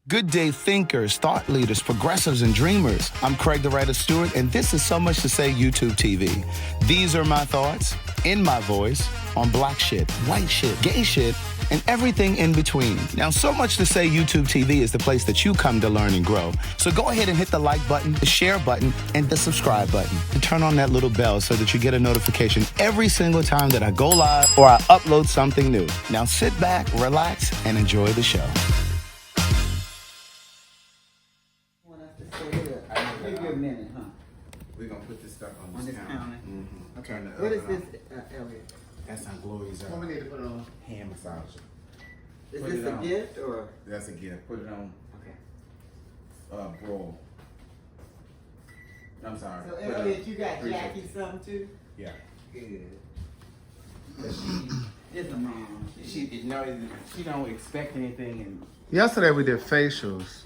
Good day thinkers, thought leaders, progressives, and dreamers. I'm Craig the Writer Stewart, and this is So Much to Say YouTube TV. These are my thoughts, in my voice, on black shit, white shit, gay shit, and everything in between. Now, So Much to Say YouTube TV is the place that you come to learn and grow. So go ahead and hit the like button, the share button, and the subscribe button. And turn on that little bell so that you get a notification every single time that I go live or I upload something new. Now sit back, relax, and enjoy the show. We're gonna put this stuff on this counter. Mm-hmm. Okay. What is this, Elliot? That's on Gloria's What we need to put on? hand massager. Is Put this it a on. gift or? That's a gift. Put it on broil. I'm sorry. So Put it Elliot, on you got 350. Jacque something too? Yeah. Good. But It's a mom. she don't expect anything Yesterday we did facials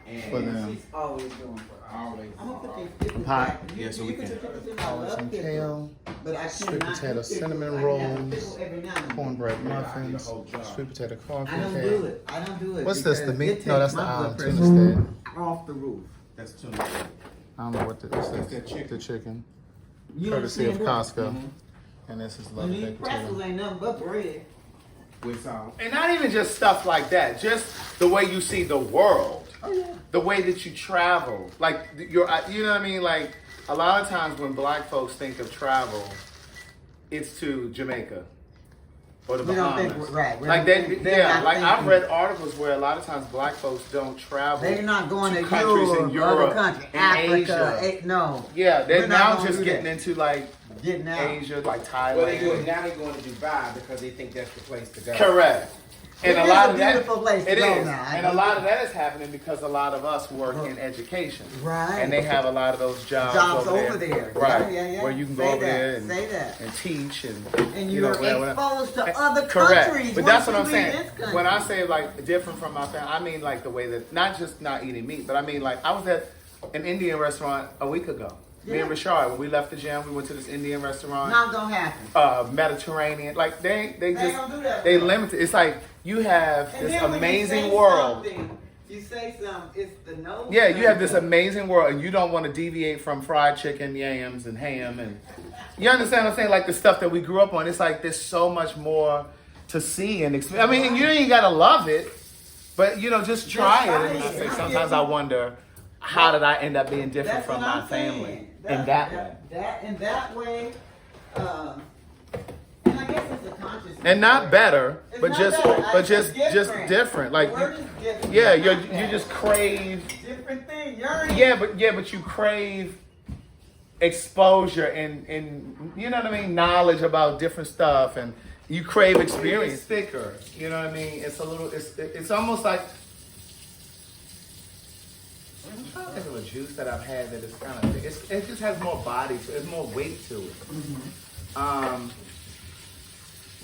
and for them. She's always doing for always. I'm gonna put these pictures Pie. back. Yeah, so You we can can- put pictures in my love Some pickle, kale, but I sweet cannot potato do pickles. cinnamon I can have a rolls, pickle every now and then. cornbread Yeah, muffins, the whole jar. sweet potato coffee I don't cake. do it. I don't do it. What's this? The because meat? it No, that's takes the my blood tuna pressure steak. off the roof. That's tuna. I don't know what this That's is. that chicken. The chicken, You courtesy of understand what? Costco, and this is And lovely these baked pretzels potato. ain't nothing but bread. With salt. And not even just stuff like that, just the way you see the world, the way that you travel. Like, you know what I mean? Like, a lot of times when black folks think of travel, it's to Jamaica or the We don't Bahamas. think, right. we Like, don't think- they're yeah, not like I've thinking- read articles where a lot of times black folks don't travel. They're not going to countries Europe, in Europe, other countries, in Africa. Asia. No. Yeah, they're We're not now gonna just do getting that. into like Getting out. Asia, like Thailand. Well, they do it now. They're going to Dubai because they think that's the place to go. Correct. And It a is lot a of that, beautiful place to it go is. now. I And a know. lot of that is happening because a lot of us work in education. Right. And they have a lot of those jobs, Jobs over there. Right. Yeah. Where you can Say go over that. there and, Say that. and teach and And you you're know, whatever. exposed to other Correct. countries. But that's once what I'm you leave saying. this country. When I say like different from my family, I mean like the way that not just not eating meat, but I mean like I was at an Indian restaurant a week ago. Me and Rashard, when we left the gym, we went to this Indian restaurant. Not gonna happen. Mediterranean. Like they They just don't do that. they limit it. It's like you have And this then when you amazing say world. something, you say something, it's the nose. Yeah, you have this amazing world, and you don't want to deviate from fried chicken, yams, and ham, and you understand what I'm saying? Like the stuff that we grew up on. It's like there's so much more to see and experience. I mean, and you ain't gotta love it, but you know, just try it. And I say sometimes I wonder, how did I end up being different That's from what my I'm family saying. in that way? In that way, and I guess it's a conscious. And not better, It's but not just better. but It's just different. Like The word is different. yeah, It's not you that. just crave. Different thing. Yearning. Yeah, but you crave exposure and you know what I mean, knowledge about different stuff, and you crave experience. It's thicker, you know what I mean. It's a little. It's almost like. I'm trying to think of a juice that I've had that is kind of. It just has more body to it. It's more weight to it.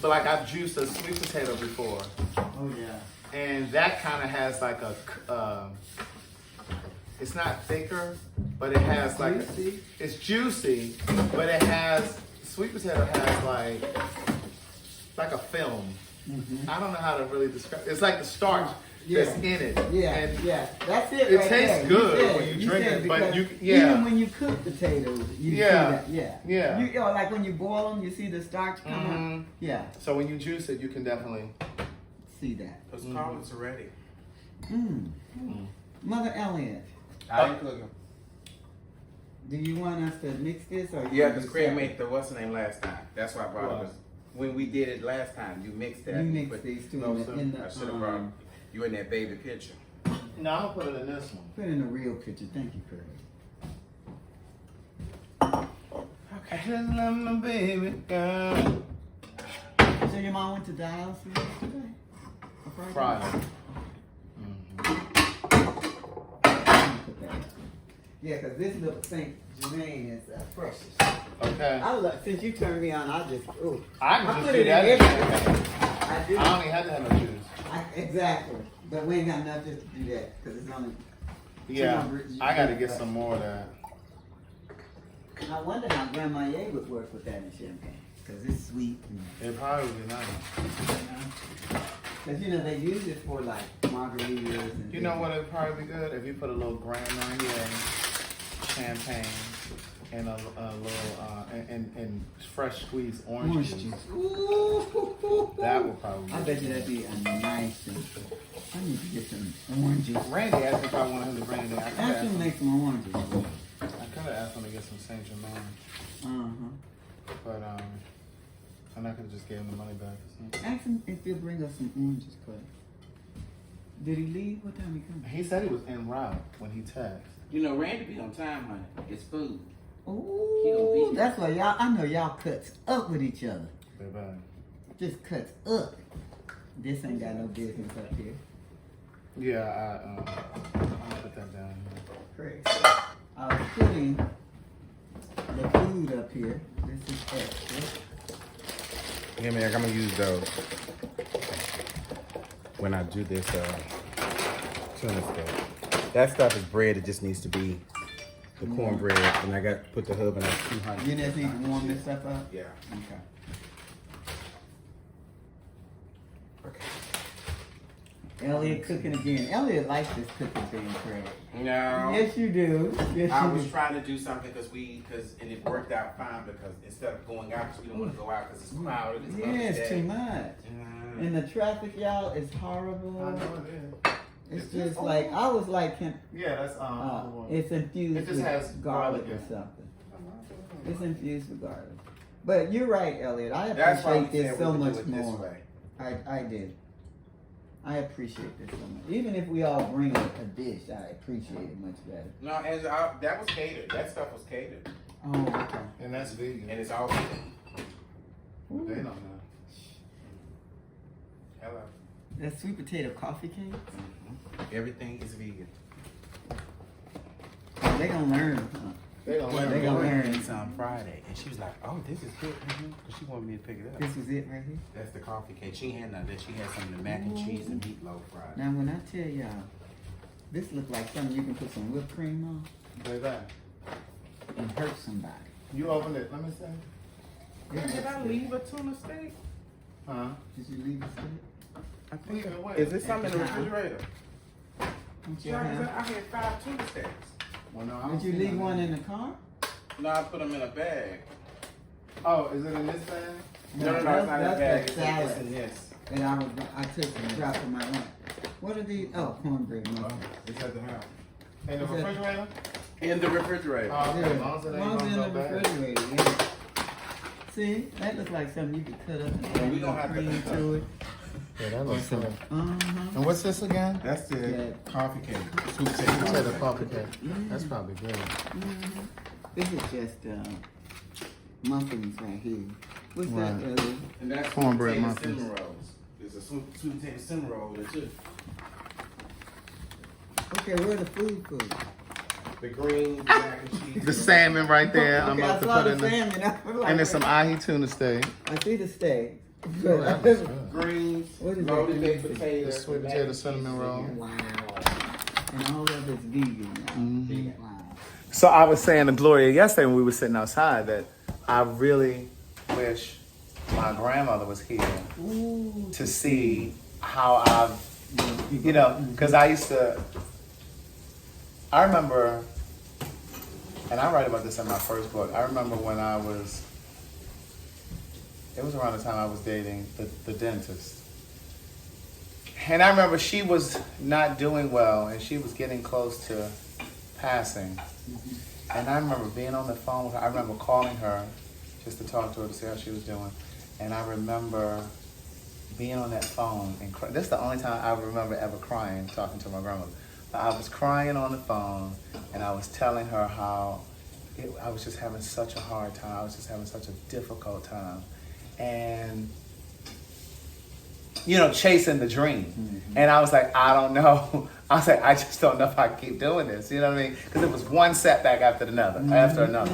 But like I've juiced a sweet potato before. Oh yeah. And that kind of has like a, it's not thicker, but it has like, Juicy? it's juicy, but it has, sweet potato has like a film. I don't know how to really describe it. It's like the starch that's in it. Yeah, And yeah, that's it. it right tastes there. good said when it. you drink said it, but because you- yeah. even when you cook potatoes, you Yeah, see that. Yeah, yeah. You know, like when you boil them, you see the starch come up. Yeah, So when you juice it, you can definitely. see that. Those collards are ready. Mother Elliot, I ain't cooking. do you want us to mix this or? Yeah, you because Craig separate? made the what's the name last time. That's why I brought it. 'Cause when we did it last time, you mixed that. You and mix put- these two No, in sir. the I should have brought you in that baby picture. No, I'm gonna put it in this one. put in a real picture. Thank you, Craig. I just love my baby girl. So your mom went to dialysis yesterday? Or Friday. Put that up. Yeah, because this little St. Germain is precious. Okay. I love, since you turned me on, I just, ooh. I can I just put do it in that. everything. I do. I don't even have to have no juice. Exactly. But we ain't got enough just to do that, because it's only. Yeah, 200 I gotta get some more of that. I wonder how Grandma Ye would work with that in champagne, because it's sweet. And, It probably would be nice. Cause you know they use it for like margaritas and. You know what would probably be good if you put a little Grand Marnier, champagne, and a little and fresh squeezed orange juice. Ooh. That would probably. I bet you that'd be a nice thing. I need to get some oranges. Randy asked me if I wanted him to bring it in. I could Ask him to make some oranges. have asked him to get some Saint Germain, but and I could have just gave him the money back. Ask him if he'll bring us some oranges, Clay. Did he leave? What time he come? He said he was en route when he texted. You know, Randy be on time, honey. It's food. He gonna Ooh, be that's why y'all. I know y'all cuts up with each other. Baby. Just cuts up. This ain't got no business up here. Yeah, I'm gonna put that down here. Crazy. I was putting the food up here. This is extra. Yeah, man, I'm gonna use those when I do this tuna stuff. That stuff is bread. It just needs to be the cornbread, and I got to put the hub in at 200. You just need to warm this stuff up? Yeah. Okay. Elliot cooking again. Elliot likes this cooking thing, Craig. No. Yes, you do. Yes, I you was do. trying to do something and it worked out fine because instead of going out, because we don't want to go out because it's crowded. It's Yeah, another it's day. too much. And the traffic, y'all, is horrible. I know it is. It's just like, I was like, Yeah, that's it's infused It just with has garlic garlic or in it. something. It's infused with garlic. But you're right, Elliot. I That's why we appreciate said this so we would much do it this more. way. I did. I appreciate this so much. Even if we all bring a dish, I appreciate it much better. No, and that was catered. That stuff was catered, Oh, okay. And that's vegan. and it's all vegan. Ooh. They don't know. Hello. That sweet potato coffee cake? Everything is vegan. They gonna learn, huh? They don't Well, learn. they gonna learn. It's on Friday, and she was like, "Oh, this is good," because she wanted me to pick it up. This was it right here? That's the coffee cake. She had none of that. She had some of the mac and cheese and meatloaf Friday. Now, when I tell y'all, this look like something you can put some whipped cream on Baby. and hurt somebody. You opened it. Let me see. Did I leave a tuna steak? Huh? Did you leave it steak? I think. Leave it away. Is this something in the refrigerator? Don't you Yeah, have? I had 5 tuna steaks. Well, no, I don't Did you see leave none. one in the car? No, I put them in a bag. Oh, is it in this bag? No, it's not in a that's bag. the It's salad. in this. And I took and dropped in my lunch. What are these? Oh, cornbread muffins. It's at the house. In the Is it- refrigerator? In the refrigerator. Oh, okay. Yeah, As long as it as ain't long as it's gonna in go the bad. refrigerator, yeah. See, that looks like something you could cut up and Yeah, we add gonna have to- cream to it. Yeah, that looks good. Uh-huh. And what's this again? That's the Yeah. coffee cake. Sweet You potato said the cake. coffee cake. That's probably good. This is just muffins right here. What's Right. that, Ellie? And that's Cornbread sweet potato muffins. cinnamon rolls. There's a sweet potato cinnamon roll there too. Okay, where the food? The greens, the mac and cheese. The salmon right there. I'm Okay, about I to saw put the in the, salmon. I was like, and there's some ahi tuna steak. I see the steak. Oh, that looks good. Greens, What is loaded that? baked potatoes. The sweet mac potato and cinnamon cheese roll. in here. Wow. And all of it's vegan. Wow. So I was saying to Gloria yesterday when we were sitting outside that I really wish my grandmother was here Ooh. to see how I've, you know, because I remember, and I write about this in my first book, I remember when it was around the time I was dating the dentist. And I remember she was not doing well and she was getting close to passing. And I remember being on the phone with her. I remember calling her just to talk to her to see how she was doing. And I remember being on that phone and this is the only time I remember ever crying talking to my grandmother. I was crying on the phone and I was telling her how I was just having such a hard time. I was just having such a difficult time. And, you know, chasing the dream. Mm-hmm. And I was like, I don't know. I was like, I just don't know if I can keep doing this. You know what I mean? Because it was one setback after another, after another.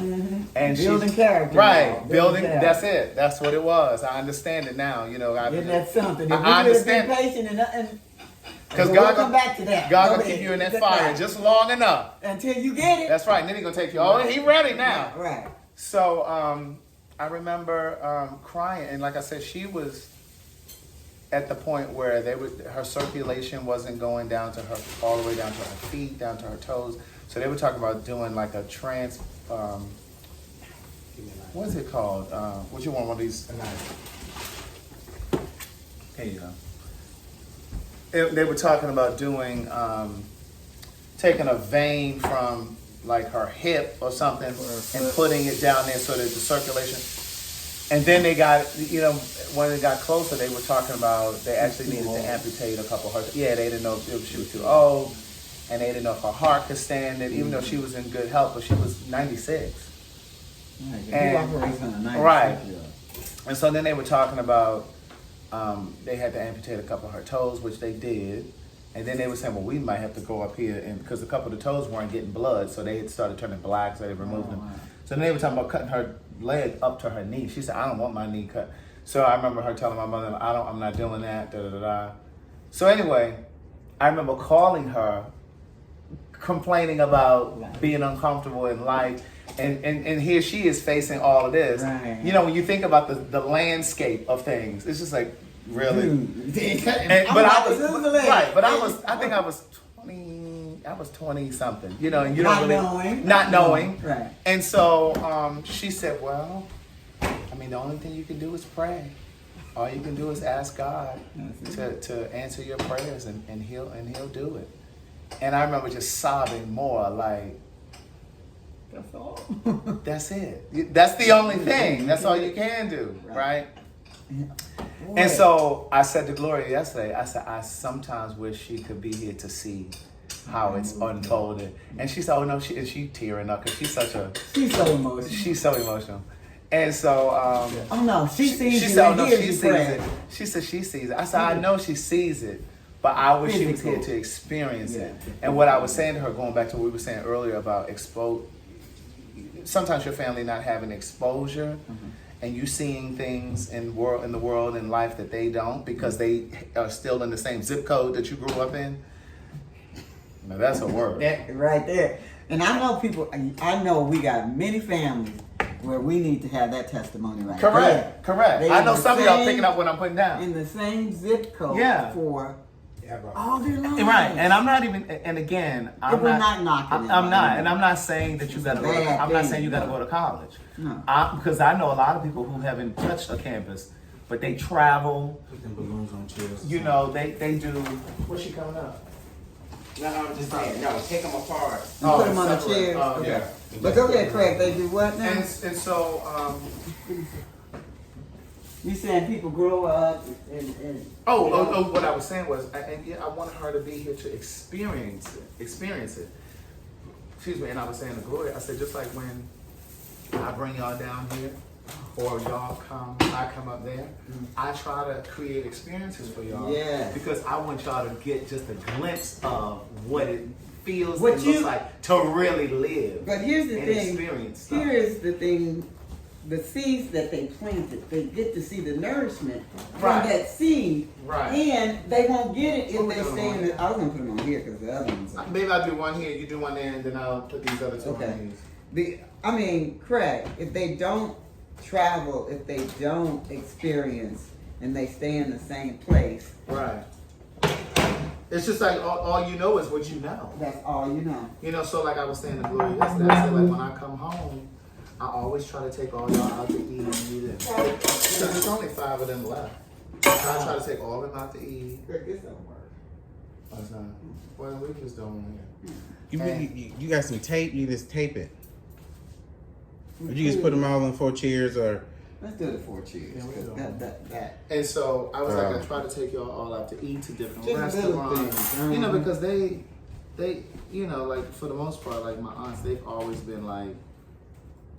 And Building she's- character. Right. now. Building, character. that's it. That's what it was. I understand it now. You know, Isn't that something? If I we would have understand. been patient and Because we'll God come back to that. God Go will ahead. keep you in that Good fire night. just long enough. Until you get it. That's right. And then He's going to take you. Oh, he ready now. Right. So I remember crying. And like I said, she was at the point where her circulation wasn't going down to her, all the way down to her feet, down to her toes. So they were talking about doing like a what's it called? What you want, one of these? Here you go. They were talking about doing, taking a vein from like her hip or something and putting it down there so that the circulation. And then they got, when it got closer, they were talking about they actually needed to amputate a couple of her. Yeah, they didn't know if she was too old, and they didn't know if her heart could stand it, even though she was in good health, but she was 96. Right. And so then they were talking about they had to amputate a couple of her toes, which they did. And then they were saying, well, we might have to go up here, and because a couple of the toes weren't getting blood, so they had started turning black, so they removed them. Wow. So then they were talking about cutting her leg up to her knee. She said, I don't want my knee cut. So I remember her telling my mother, I'm not doing that, da-da-da-da. So anyway, I remember calling her, complaining about being uncomfortable in life. And here she is facing all of this. Right. When you think about the landscape of things, it's just like, really? I think I was 20 something, and you don't really not knowing. Right. And so she said, well, the only thing you can do is pray. All you can do is ask God to answer your prayers, and he'll do it. And I remember just sobbing more, like, that's all. That's it. That's the only thing. That's all you can do, right? And so I said to Gloria yesterday, I sometimes wish she could be here to see how it's unfolded. And she said, oh no, she tearing up because she's so emotional. She's so emotional. And so she sees it. She said she sees it. I said, I know she sees it, but I wish she was here to experience it. And what I was saying to her, going back to what we were saying earlier about sometimes your family not having exposure, and you seeing things in the world and life that they don't, because they are still in the same zip code that you grew up in. Now that's a word. That right there. And I know we got many families where we need to have that testimony right there. Correct. I know some of y'all picking up what I'm putting down. In the same zip code for all their lives. Right, and I'm not even, and again, I'm not knocking. I'm not, and I'm not saying that you gotta go. I'm not saying you gotta go to college. No. Because I know a lot of people who haven't touched a campus, but they travel. Put them balloons on chairs. They do. Where's she coming up? No, I'm just saying. No, take them apart. Put them on the chairs. Okay. Yeah. But go ahead, Craig. They do what now? And so, you saying people grow up and what I was saying was, I wanted her to be here to experience it. Excuse me. And I was saying to Gloria, I said, just like when I bring y'all down here, or y'all I come up there, I try to create experiences for y'all. Yeah. Because I want y'all to get just a glimpse of what it feels and looks like to really live. But here's the thing. Experience stuff. Here is the thing. The seeds that they planted, they get to see the nourishment from that seed. Right. And they won't get it if they stay in the... I was going to put them on here because the other ones... Maybe I'll do one here, you do one there, and then I'll put these other two on these. Correct. If they don't travel, if they don't experience, and they stay in the same place... Right. It's just like all you know is what you know. That's all you know. So like I was saying to Gloria yesterday, I said like when I come home, I always try to take all y'all out to eat. Because there's only 5 of them left. So I try to take all of them out to eat. This don't work. Oh, it's not. Well, we just don't here. You got some tape? You just tape it. Or you just put them all on 4 chairs or... Let's do the 4 chairs. That. And so I was like, I try to take y'all all out to eat to different restaurants. Because they, like for the most part, like my aunts, they've always been like,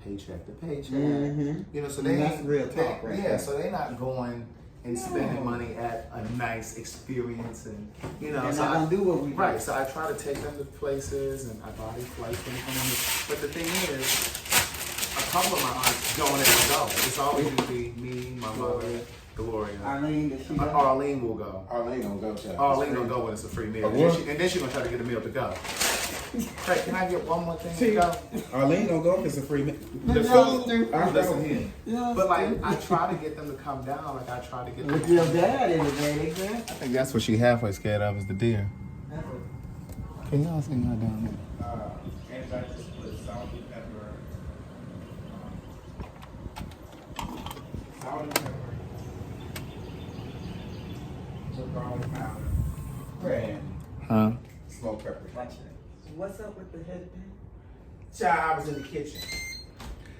paycheck to paycheck. So they that's real talk, right? Yeah, so they're not going and spending money at a nice experience, and they're not gonna do what we do. So I try to take them to places, and I buy these flights for them. But the thing is, a couple of my aunts don't ever go. It's always usually me, my mother, Gloria. Arlene, does she go? Arlene will go. Arlene gonna go to. Arlene will go when it's a free meal. A And what? then she's gonna try to get a meal to go. Craig, can I get one more thing to go? Arlene gonna go if it's a free meal. The food. Listen here. Yeah. But like, I try to get them to come down. Like, I try to get them. With your dad in the day, exactly. I think that's what she halfway scared of is the deer. Can y'all see her down there? And I just put salt and pepper. Salt and pepper. Some garlic powder. And Huh? smoked pepper. What's up with the headband? Child, I was in the kitchen.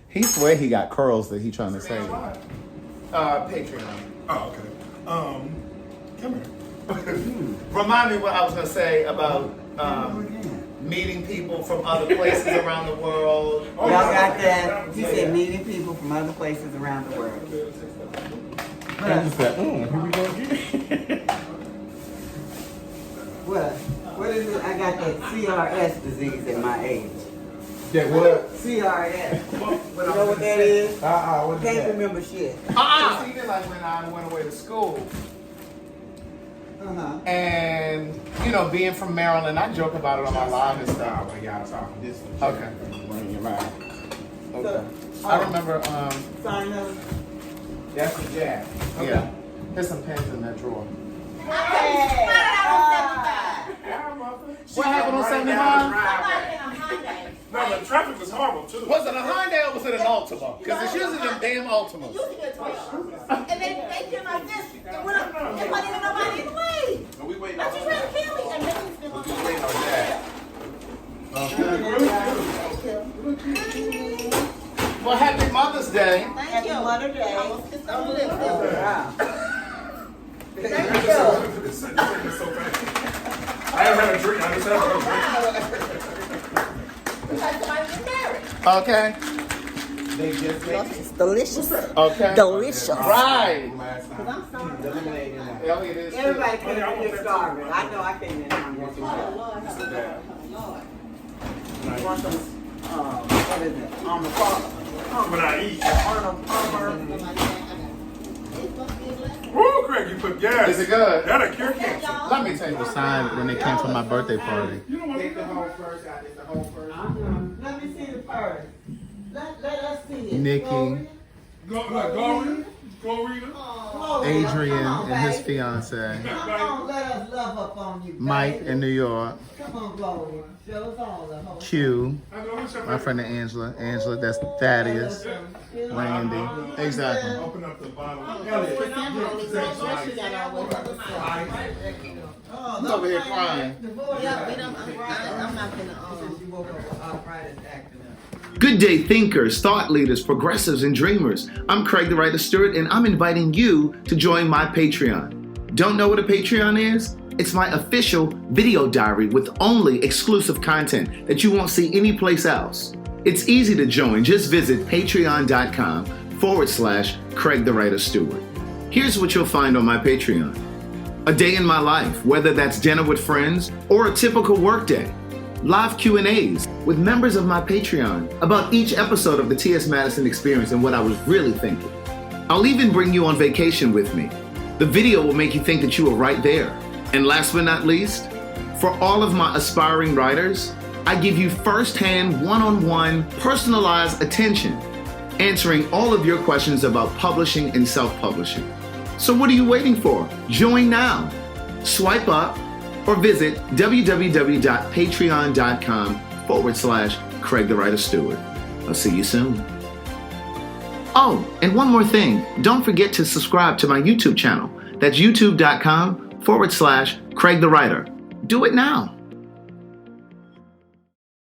He swear he got curls that he trying to say. Patreon. Oh, okay. Come here. Remind me what I was gonna say about meeting people from other places around the world. Y'all got that? He said meeting people from other places around the world. I just said, here we go again. What is it? I got that CRS disease at my age. That what? CRS. You know what that is? What is Can't that? remember shit. It's even like when I went away to school. Uh-huh. And, you know, being from Maryland, I joke about it on my live and stuff. Well, y'all talking this one. Okay. Running your mouth. Okay. I remember, Sign up. That's the jab. yeah. There's some pens in that drawer. What happened on 75? No, the traffic was horrible too. Was it a Hyundai or was it an Altima? Because it's usually them damn Altimas. And they came like this. And when there wasn't even nobody in the way. We waiting I just trying to kill me. And then We waiting on that. Well, happy Mother's Day. Happy Mother's Day. It's on the lip. Wow. Thank you. I haven't had a drink. I just had a drink. Because somebody get married. Okay. They just made It's delicious. Okay. Delicious. Right. last time. The lemonade in there. Elliot is too. Everybody came in here starving. I know I came in hungry. Oh, Lord. You want some, what is it? On the farm. When I eat. Woo, Craig, you put gas. Is it good? That'll cure cancer. Let me tell you the sign when they came for my birthday party. You know what? Take the whole first out. It's the whole first. Let me see the purse. Let us see it. Nikki, Gloria. Gloria, Adrian, come on, and his baby. fiance, Come on, let us love up on you, Mike baby. in New York, Come on, Gloria. Show us all the whole. Q, my friend Angela, that's Thaddeus, Randy. Exactly. Open up the bottle. He's over here crying. I'm not gonna. Since you woke up with arthritis acting up. Good day, thinkers, thought leaders, progressives, and dreamers. I'm Craig the Writer Stewart, and I'm inviting you to join my Patreon. Don't know what a Patreon is? It's my official video diary with only exclusive content that you won't see anyplace else. It's easy to join. Just visit patreon.com/Craig the Writer Stewart. Here's what you'll find on my Patreon. A day in my life, whether that's dinner with friends or a typical workday. Live Q&As with members of my Patreon about each episode of the T.S. Madison Experience and what I was really thinking. I'll even bring you on vacation with me. The video will make you think that you were right there. And last but not least, for all of my aspiring writers, I give you first-hand, one-on-one, personalized attention, answering all of your questions about publishing and self-publishing. So what are you waiting for? Join now. Swipe up or visit www.patreon.com/Craig the Writer Stewart. I'll see you soon. Oh, and one more thing. Don't forget to subscribe to my YouTube channel. That's youtube.com/Craig the Writer. Do it now.